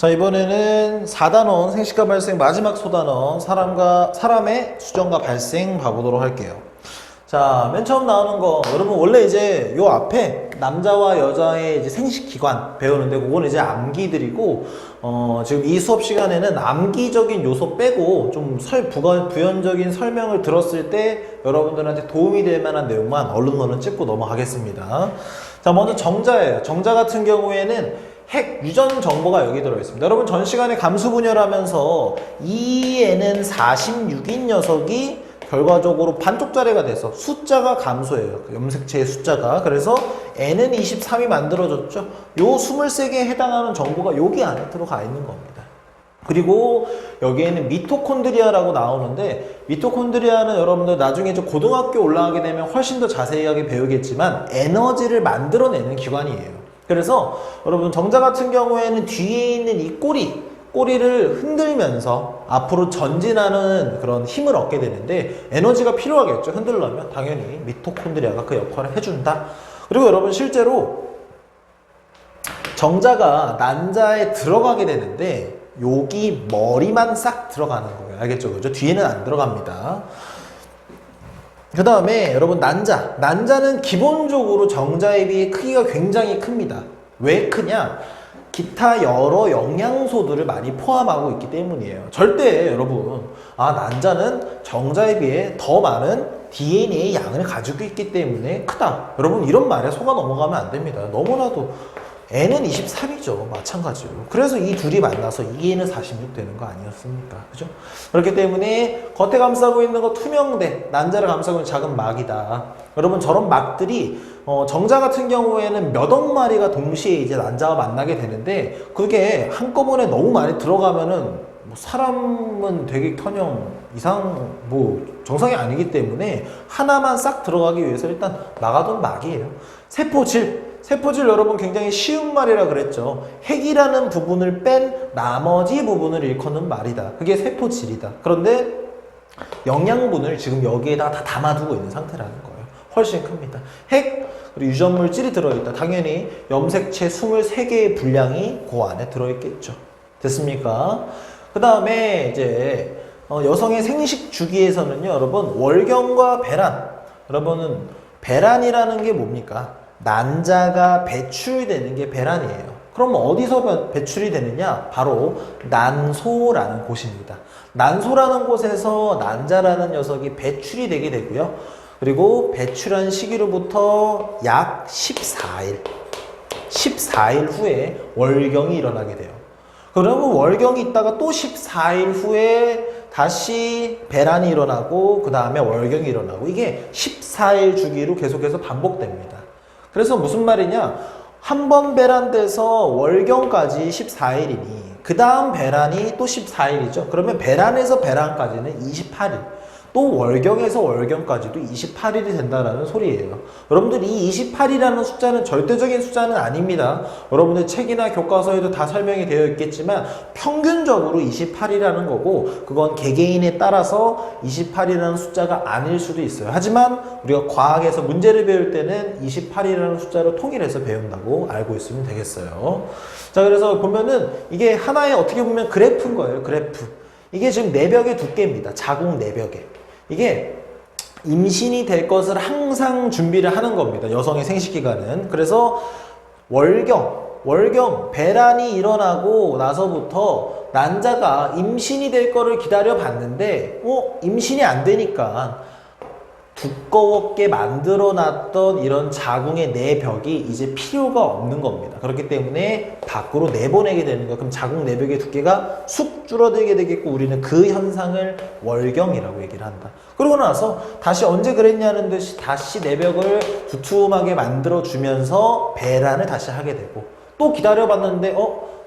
자, 이번에는 4단원 생식과 발생 마지막 소단원 사람의 수정과 발생 봐보도록 할게요. 자, 맨 처음 나오는 거 여러분 원래 이제 요 앞에 남자와 여자의 이제 생식기관 배우는데 그건 이제 암기들이고 지금 이 수업 시간에는 암기적인 요소 빼고 좀 부연적인 설명을 들었을 때 여러분들한테 도움이 될 만한 내용만 얼른 찍고 넘어가겠습니다. 자, 먼저 정자예요. 정자 같은 경우에는 핵 유전 정보가 여기 들어있습니다. 여러분 전 시간에 감수 분열하면서 이 애는 46인 녀석이 결과적으로 반쪽짜리가 돼서 숫자가 감소해요. 염색체의 숫자가. 그래서 n은 23이 만들어졌죠. 요 23개에 해당하는 정보가 여기 안에 들어가 있는 겁니다. 그리고 여기에는 미토콘드리아라고 나오는데 미토콘드리아는 여러분들 나중에 고등학교 올라가게 되면 훨씬 더 자세하게 배우겠지만 에너지를 만들어내는 기관이에요. 그래서 여러분 정자 같은 경우에는 뒤에 있는 이 꼬리를 흔들면서 앞으로 전진하는 그런 힘을 얻게 되는데 에너지가 필요하겠죠. 흔들려면 당연히 미토콘드리아가 그 역할을 해준다. 그리고 여러분 실제로 정자가 난자에 들어가게 되는데 여기 머리만 싹 들어가는 거예요. 알겠죠? 그죠? 뒤에는 안 들어갑니다. 그 다음에 여러분 난자는 기본적으로 정자에 비해 크기가 굉장히 큽니다. 왜 크냐? 기타 여러 영양소들을 많이 포함하고 있기 때문이에요. 절대 여러분 난자는 정자에 비해 더 많은 DNA의 양을 가지고 있기 때문에 크다. 여러분 이런 말에 속아 넘어가면 안 됩니다. 너무나도 n은 23이죠. 마찬가지로. 그래서 이 둘이 만나서 2n은 46 되는 거 아니었습니까? 그죠? 그렇기 때문에 겉에 감싸고 있는 거 투명대, 난자를 감싸고 있는 작은 막이다. 여러분 저런 막들이 정자 같은 경우에는 몇억 마리가 동시에 이제 난자와 만나게 되는데 그게 한꺼번에 너무 많이 들어가면은 사람은 되게커녕 이상 정상이 아니기 때문에 하나만 싹 들어가기 위해서 일단 막아둔 막이에요. 세포질 여러분 굉장히 쉬운 말이라 그랬죠. 핵이라는 부분을 뺀 나머지 부분을 일컫는 말이다. 그게 세포질이다. 그런데 영양분을 지금 여기에다 다 담아두고 있는 상태라는 거예요. 훨씬 큽니다. 핵 그리고 유전물질이 들어있다. 당연히 염색체 23개의 분량이 그 안에 들어있겠죠. 됐습니까? 그 다음에 이제 여성의 생식 주기에서는요, 여러분 월경과 배란. 여러분은 배란이라는 게 뭡니까? 난자가 배출되는 게 배란이에요. 그럼 어디서 배출이 되느냐? 바로 난소라는 곳입니다. 난소라는 곳에서 난자라는 녀석이 배출이 되게 되고요. 그리고 배출한 시기로부터 약 14일 후에 월경이 일어나게 돼요. 그러면 월경이 있다가 또 14일 후에 다시 배란이 일어나고 그 다음에 월경이 일어나고 이게 14일 주기로 계속해서 반복됩니다. 그래서 무슨 말이냐? 한 번 배란돼서 월경까지 14일이니 그 다음 배란이 또 14일이죠. 그러면 배란에서 배란까지는 28일. 또 월경에서 월경까지도 28일이 된다는 소리예요. 여러분들 이 28이라는 숫자는 절대적인 숫자는 아닙니다. 여러분들 책이나 교과서에도 다 설명이 되어 있겠지만 평균적으로 28이라는 거고 그건 개개인에 따라서 28이라는 숫자가 아닐 수도 있어요. 하지만 우리가 과학에서 문제를 배울 때는 28이라는 숫자로 통일해서 배운다고 알고 있으면 되겠어요. 자, 그래서 보면은 이게 하나의 어떻게 보면 그래프인 거예요. 그래프. 이게 지금 내벽의 두께입니다. 자궁 내벽에. 이게 임신이 될 것을 항상 준비를 하는 겁니다. 여성의 생식기간은. 그래서 월경, 배란이 일어나고 나서부터 난자가 임신이 될 거를 기다려 봤는데 임신이 안 되니까 두껍게 만들어 놨던 이런 자궁의 내벽이 이제 필요가 없는 겁니다. 그렇기 때문에 밖으로 내보내게 되는 거예요. 그럼 자궁 내벽의 두께가 쑥 줄어들게 되겠고 우리는 그 현상을 월경이라고 얘기를 한다. 그러고 나서 다시 언제 그랬냐는 듯이 다시 내벽을 두툼하게 만들어 주면서 배란을 다시 하게 되고 또 기다려봤는데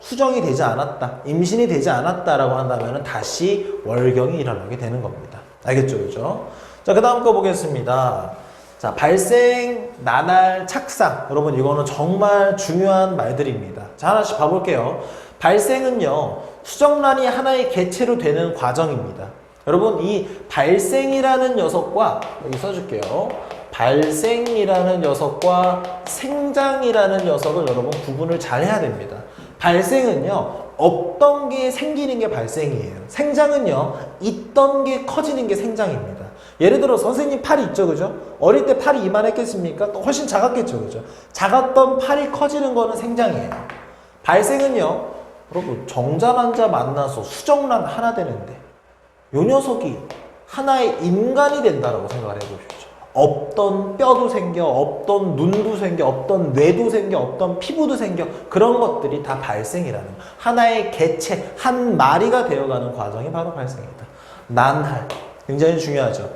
수정이 되지 않았다. 임신이 되지 않았다라고 한다면 다시 월경이 일어나게 되는 겁니다. 알겠죠? 그죠? 자, 그 다음 거 보겠습니다. 자, 발생, 나날, 착상. 여러분, 이거는 정말 중요한 말들입니다. 자, 하나씩 봐볼게요. 발생은요, 수정란이 하나의 개체로 되는 과정입니다. 여러분, 이 발생이라는 녀석과, 여기 써줄게요. 발생이라는 녀석과 생장이라는 녀석을 여러분 구분을 잘 해야 됩니다. 발생은요, 없던 게 생기는 게 발생이에요. 생장은요, 있던 게 커지는 게 생장입니다. 예를 들어 선생님 팔이 있죠, 그죠? 어릴 때 팔이 이만했겠습니까? 또 훨씬 작았겠죠, 그죠? 작았던 팔이 커지는 거는 생장이에요. 발생은요, 여러분 정자 난자 만나서 수정란 하나 되는데 요 녀석이 하나의 인간이 된다라고 생각을 해보십시오. 없던 뼈도 생겨, 없던 눈도 생겨, 없던 뇌도 생겨, 없던 피부도 생겨. 그런 것들이 다 발생이라는 거예요. 하나의 개체, 한 마리가 되어가는 과정이 바로 발생이다. 난할. 굉장히 중요하죠.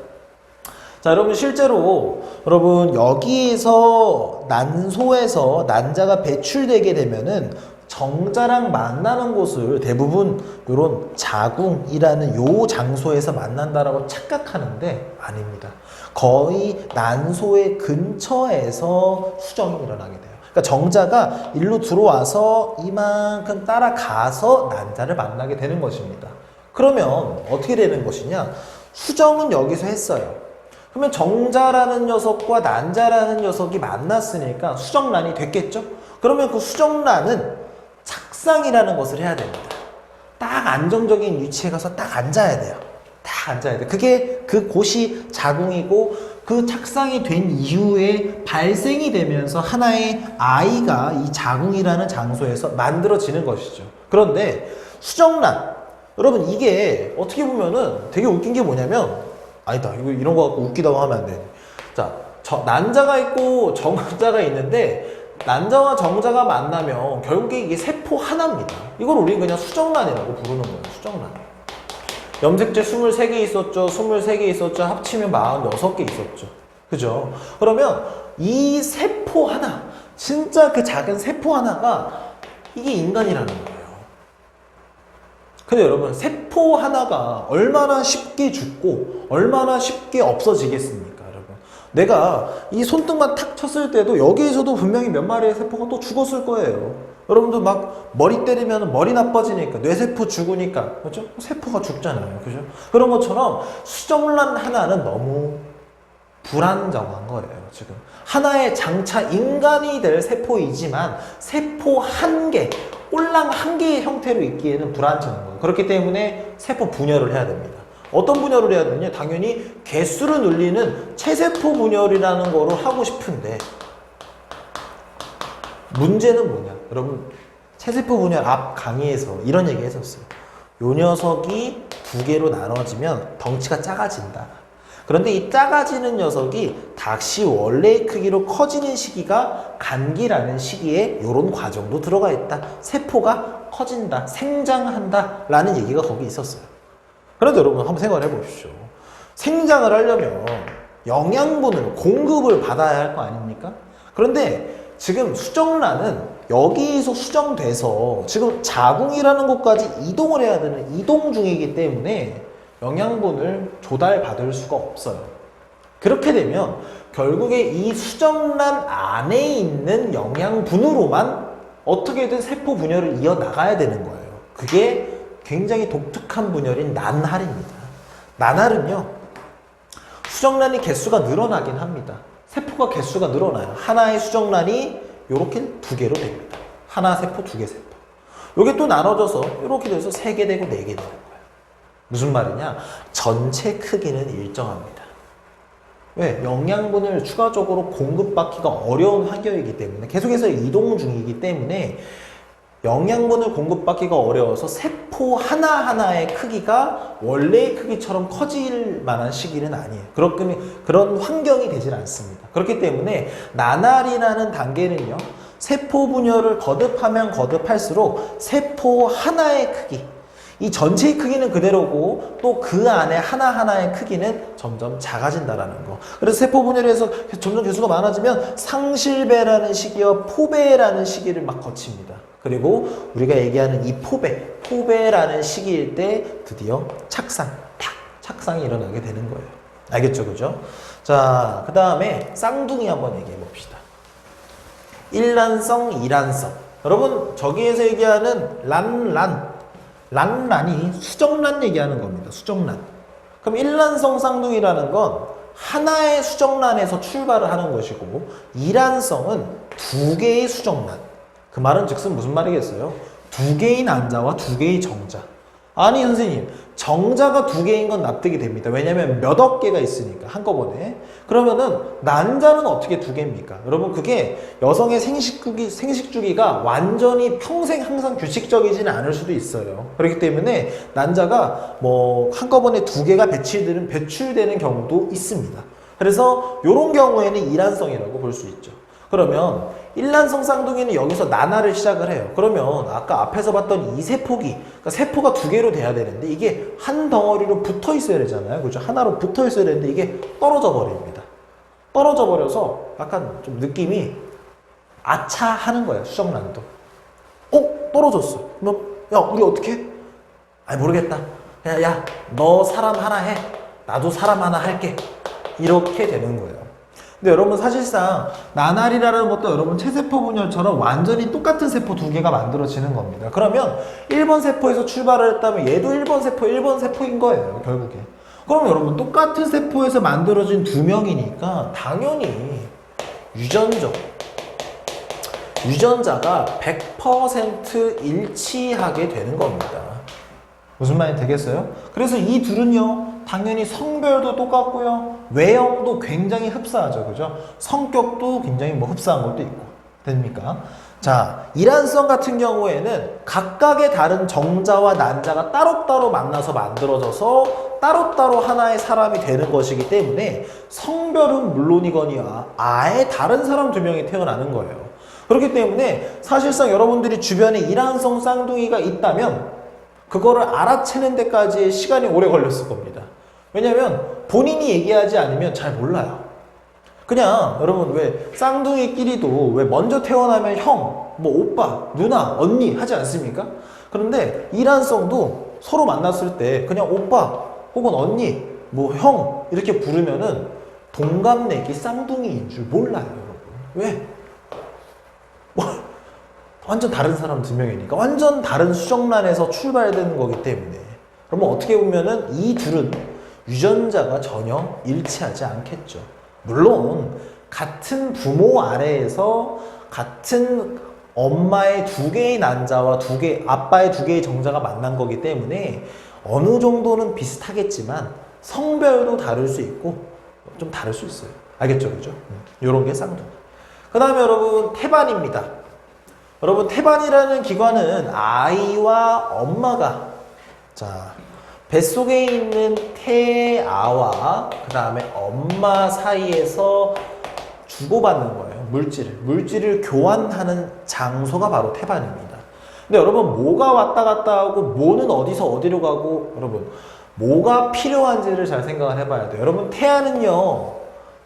자, 여러분 실제로 여러분 여기에서 난소에서 난자가 배출되게 되면은 정자랑 만나는 곳을 대부분 이런 자궁이라는 요 장소에서 만난다라고 착각하는데 아닙니다. 거의 난소의 근처에서 수정이 일어나게 돼요. 그러니까 정자가 일로 들어와서 이만큼 따라가서 난자를 만나게 되는 것입니다. 그러면 어떻게 되는 것이냐? 수정은 여기서 했어요. 그러면 정자라는 녀석과 난자라는 녀석이 만났으니까 수정란이 됐겠죠? 그러면 그 수정란은 착상이라는 것을 해야 됩니다. 딱 안정적인 위치에 가서 딱 앉아야 돼요. 딱 앉아야 돼. 그게 그 곳이 자궁이고 그 착상이 된 이후에 발생이 되면서 하나의 아이가 이 자궁이라는 장소에서 만들어지는 것이죠. 그런데 수정란, 여러분 이게 어떻게 보면은 되게 웃긴 게 뭐냐면 아니다. 이거 이런 거 갖고 웃기다고 하면 안 돼. 자, 난자가 있고 정자가 있는데 난자와 정자가 만나면 결국에 이게 세포 하나입니다. 이걸 우리는 그냥 수정란이라고 부르는 거예요. 수정란. 염색체 23개 있었죠. 23개 있었죠. 합치면 46개 있었죠. 그죠? 그러면 이 세포 하나, 진짜 그 작은 세포 하나가 이게 인간이라는 거예요. 근데 여러분 세포 하나가 얼마나 쉽게 죽고 얼마나 쉽게 없어지겠습니까? 내가 이 손등만 탁 쳤을 때도 여기에서도 분명히 몇 마리의 세포가 또 죽었을 거예요. 여러분들 막 머리 때리면 머리 나빠지니까 뇌세포 죽으니까 그렇죠? 세포가 죽잖아요. 그죠? 그런 것처럼 수정란 하나는 너무 불안정한 거예요. 지금 하나의 장차 인간이 될 세포이지만 세포 한 개, 꼴랑 한 개의 형태로 있기에는 불안정한 거예요. 그렇기 때문에 세포 분열을 해야 됩니다. 어떤 분열을 해야 되느냐? 당연히 개수를 늘리는 체세포 분열이라는 거를 하고 싶은데 문제는 뭐냐? 여러분 체세포 분열 앞 강의에서 이런 얘기 했었어요. 요 녀석이 두 개로 나눠지면 덩치가 작아진다. 그런데 이 작아지는 녀석이 다시 원래의 크기로 커지는 시기가 간기라는 시기에 이런 과정도 들어가 있다. 세포가 커진다, 생장한다 라는 얘기가 거기 있었어요. 그런데 여러분 한번 생각을 해보십시오. 생장을 하려면 영양분을 공급을 받아야 할 거 아닙니까? 그런데 지금 수정란은 여기서 수정돼서 지금 자궁이라는 곳까지 이동을 해야 되는 이동 중이기 때문에 영양분을 조달받을 수가 없어요. 그렇게 되면 결국에 이 수정란 안에 있는 영양분으로만 어떻게든 세포 분열을 이어나가야 되는 거예요. 그게 굉장히 독특한 분열인 난할입니다. 난할은요, 수정란이 개수가 늘어나긴 합니다. 세포가 개수가 늘어나요. 하나의 수정란이 이렇게 두 개로 됩니다. 하나 세포, 두 개 세포. 이게 또 나눠져서 이렇게 돼서 3개 되고 4개 되는 거예요. 무슨 말이냐? 전체 크기는 일정합니다. 왜? 영양분을 추가적으로 공급받기가 어려운 환경이기 때문에 계속해서 이동 중이기 때문에 영양분을 공급받기가 어려워서 세포 하나하나의 크기가 원래의 크기처럼 커질 만한 시기는 아니에요. 그런 환경이 되질 않습니다. 그렇기 때문에 나날이라는 단계는요, 세포 분열을 거듭하면 거듭할수록 세포 하나의 크기, 이 전체의 크기는 그대로고 또 그 안에 하나하나의 크기는 점점 작아진다라는 거. 그래서 세포 분열에서 점점 개수가 많아지면 상실배라는 시기와 포배라는 시기를 막 거칩니다. 그리고 우리가 얘기하는 이 포배라는 시기일 때 드디어 착상이 일어나게 되는 거예요. 알겠죠? 그죠? 자, 그 다음에 쌍둥이 한번 얘기해 봅시다. 일란성, 이란성. 여러분, 저기에서 얘기하는 란란이 수정란 얘기하는 겁니다. 수정란. 그럼 일란성 쌍둥이라는 건 하나의 수정란에서 출발을 하는 것이고, 이란성은 두 개의 수정란. 그 말은 즉슨 무슨 말이겠어요? 두 개의 난자와 두 개의 정자. 아니 선생님, 정자가 두 개인 건 납득이 됩니다. 왜냐면 몇 억 개가 있으니까 한꺼번에. 그러면은 난자는 어떻게 두 개입니까? 여러분 그게 여성의 생식주기가 완전히 평생 항상 규칙적이지는 않을 수도 있어요. 그렇기 때문에 난자가 뭐 한꺼번에 두 개가 배출되는 경우도 있습니다. 그래서 이런 경우에는 이란성이라고 볼 수 있죠. 그러면 일란성 쌍둥이는 여기서 나나를 시작을 해요. 그러면 아까 앞에서 봤던 이 세포기, 그러니까 세포가 두 개로 돼야 되는데 이게 한 덩어리로 붙어 있어야 되잖아요. 그죠? 하나로 붙어 있어야 되는데 이게 떨어져 버립니다. 떨어져 버려서 약간 좀 느낌이 아차하는 거예요. 수정란도. 떨어졌어. 그럼 야, 우리 어떻게 해? 아니 모르겠다. 야, 너 사람 하나 해. 나도 사람 하나 할게. 이렇게 되는 거예요. 근데 여러분 사실상 나날이라는 것도 여러분 체세포 분열처럼 완전히 똑같은 세포 두 개가 만들어지는 겁니다. 그러면 1번 세포에서 출발을 했다면 얘도 1번 세포인 거예요. 결국에. 그럼 여러분 똑같은 세포에서 만들어진 두 명이니까 당연히 유전자가 100% 일치하게 되는 겁니다. 무슨 말이 되겠어요? 그래서 이 둘은요 당연히 성별도 똑같고요 외형도 굉장히 흡사하죠. 그죠? 성격도 굉장히 뭐 흡사한 것도 있고 됩니까? 자, 이란성 같은 경우에는 각각의 다른 정자와 난자가 따로따로 만나서 만들어져서 따로따로 하나의 사람이 되는 것이기 때문에 성별은 물론이거니와 아예 다른 사람 두 명이 태어나는 거예요. 그렇기 때문에 사실상 여러분들이 주변에 이란성 쌍둥이가 있다면 그거를 알아채는 데까지 시간이 오래 걸렸을 겁니다. 왜냐면 본인이 얘기하지 않으면 잘 몰라요. 그냥 여러분 왜 쌍둥이끼리도 왜 먼저 태어나면 형, 뭐 오빠, 누나, 언니 하지 않습니까? 그런데 이란성도 서로 만났을 때 그냥 오빠 혹은 언니, 뭐 형 이렇게 부르면은 동갑내기 쌍둥이인 줄 몰라요, 여러분. 왜? 완전 다른 사람 두 명이니까 완전 다른 수정란에서 출발되는 거기 때문에 그러면 어떻게 보면은 이 둘은 유전자가 전혀 일치하지 않겠죠. 물론 같은 부모 아래에서 같은 엄마의 두 개의 난자와 아빠의 두 개의 정자가 만난 거기 때문에 어느 정도는 비슷하겠지만 성별도 다를 수 있고 좀 다를 수 있어요. 알겠죠? 그죠? 요런 게 쌍둥이. 그 다음에 여러분 태반입니다. 여러분 태반이라는 기관은 아이와 엄마가 뱃속에 있는 태아와 그 다음에 엄마 사이에서 주고받는 거예요. 물질을 교환하는 장소가 바로 태반입니다. 근데 여러분 뭐가 왔다 갔다 하고 뭐는 어디서 어디로 가고 여러분 뭐가 필요한지를 잘 생각을 해봐야 돼요. 여러분 태아는요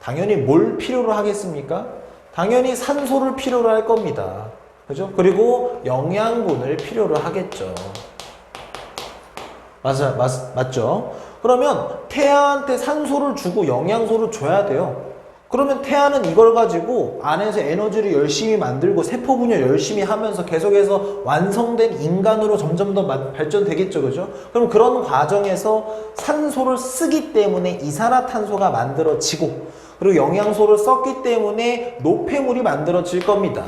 당연히 뭘 필요로 하겠습니까? 당연히 산소를 필요로 할 겁니다. 그죠? 그리고 영양분을 필요로 하겠죠. 맞죠? 그러면 태아한테 산소를 주고 영양소를 줘야 돼요. 그러면 태아는 이걸 가지고 안에서 에너지를 열심히 만들고 세포 분열 열심히 하면서 계속해서 완성된 인간으로 점점 더 발전되겠죠. 그죠? 그럼 그런 과정에서 산소를 쓰기 때문에 이산화탄소가 만들어지고 그리고 영양소를 썼기 때문에 노폐물이 만들어질 겁니다.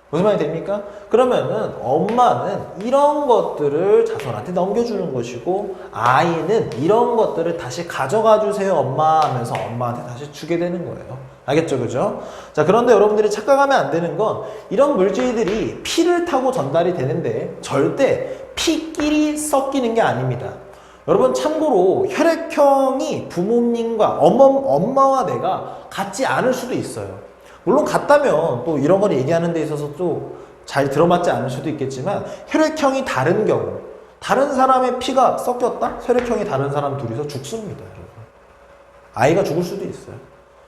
무슨 말이 됩니까? 그러면은 엄마는 이런 것들을 자손한테 넘겨주는 것이고 아이는 이런 것들을 다시 가져가 주세요 엄마 하면서 엄마한테 다시 주게 되는 거예요. 알겠죠? 그죠? 자, 그런데 여러분들이 착각하면 안 되는 건 이런 물질들이 피를 타고 전달이 되는데 절대 피끼리 섞이는 게 아닙니다. 여러분 참고로 혈액형이 부모님과 엄마와 내가 같지 않을 수도 있어요. 물론 같다면 또 이런 걸 얘기하는 데 있어서 또 잘 들어맞지 않을 수도 있겠지만 혈액형이 다른 경우 다른 사람의 피가 섞였다? 혈액형이 다른 사람 둘이서 죽습니다. 여러분. 아이가 죽을 수도 있어요.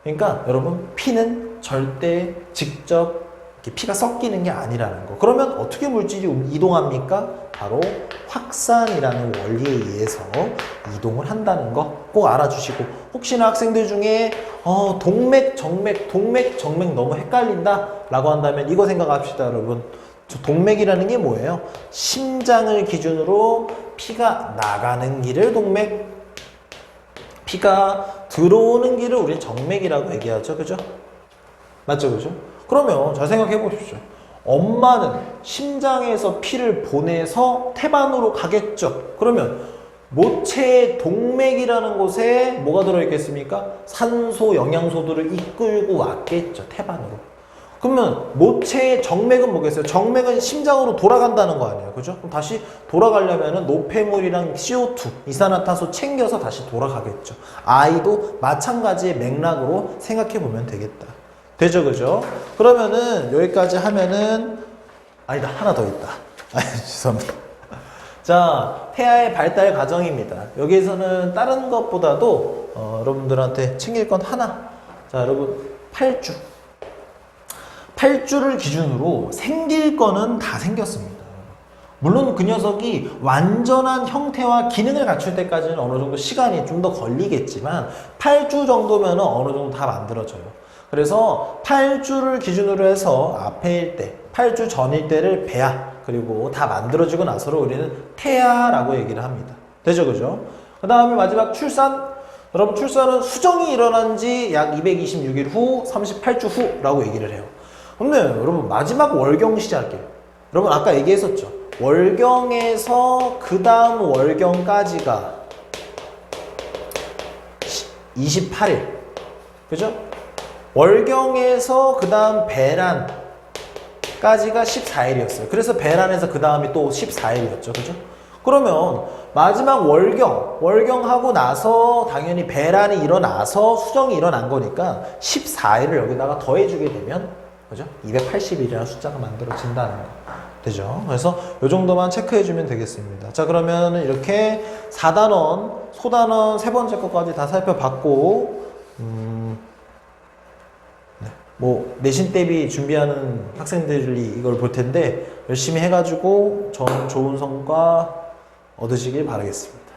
그러니까 여러분 피는 절대 직접 이렇게 피가 섞이는 게 아니라는 거. 그러면 어떻게 물질이 이동합니까? 바로 확산이라는 원리에 의해서 이동을 한다는 거 꼭 알아주시고 혹시나 학생들 중에 동맥, 정맥 너무 헷갈린다 라고 한다면 이거 생각합시다. 여러분 동맥이라는 게 뭐예요? 심장을 기준으로 피가 나가는 길을 동맥, 피가 들어오는 길을 우리 정맥이라고 얘기하죠. 그죠? 맞죠? 그죠? 그러면 잘 생각해 보십시오. 엄마는 심장에서 피를 보내서 태반으로 가겠죠. 그러면 모체의 동맥이라는 곳에 뭐가 들어있겠습니까? 산소, 영양소들을 이끌고 왔겠죠. 태반으로. 그러면 모체의 정맥은 뭐겠어요? 정맥은 심장으로 돌아간다는 거 아니에요. 그죠? 그럼 다시 돌아가려면 노폐물이랑 CO2, 이산화탄소 챙겨서 다시 돌아가겠죠. 아이도 마찬가지의 맥락으로 생각해 보면 되겠다. 되죠? 그죠? 그러면은 여기까지 하면은 아니다. 하나 더 있다. 아, 죄송합니다. 자, 태아의 발달 과정입니다. 여기에서는 다른 것보다도 여러분들한테 챙길 건 하나. 자, 여러분 8주. 8주를 기준으로 생길 거는 다 생겼습니다. 물론 그 녀석이 완전한 형태와 기능을 갖출 때까지는 어느 정도 시간이 좀 더 걸리겠지만 8주 정도면 어느 정도 다 만들어져요. 그래서 8주를 기준으로 해서 앞에일 때, 8주 전일 때를 배아, 그리고 다 만들어지고 나서를 우리는 태아라고 얘기를 합니다. 되죠? 그죠? 그 다음에 마지막 출산. 여러분 출산은 수정이 일어난 지 약 226일 후, 38주 후라고 얘기를 해요. 근데 여러분 마지막 월경 시작이에요. 여러분 아까 얘기했었죠. 월경에서 그 다음 월경까지가 28일. 그죠? 월경에서 그 다음 배란까지가 14일이었어요. 그래서 배란에서 그 다음이 또 14일이었죠. 그죠? 그러면 마지막 월경하고 나서 당연히 배란이 일어나서 수정이 일어난 거니까 14일을 여기다가 더해주게 되면 그죠? 280일이라는 숫자가 만들어진다는 거. 되죠? 그래서 이 정도만 체크해주면 되겠습니다. 자, 그러면 이렇게 4단원, 소단원 세 번째 것까지 다 살펴봤고, 네. 뭐, 내신 대비 준비하는 학생들이 이걸 볼 텐데, 열심히 해가지고 좋은 성과 얻으시길 바라겠습니다.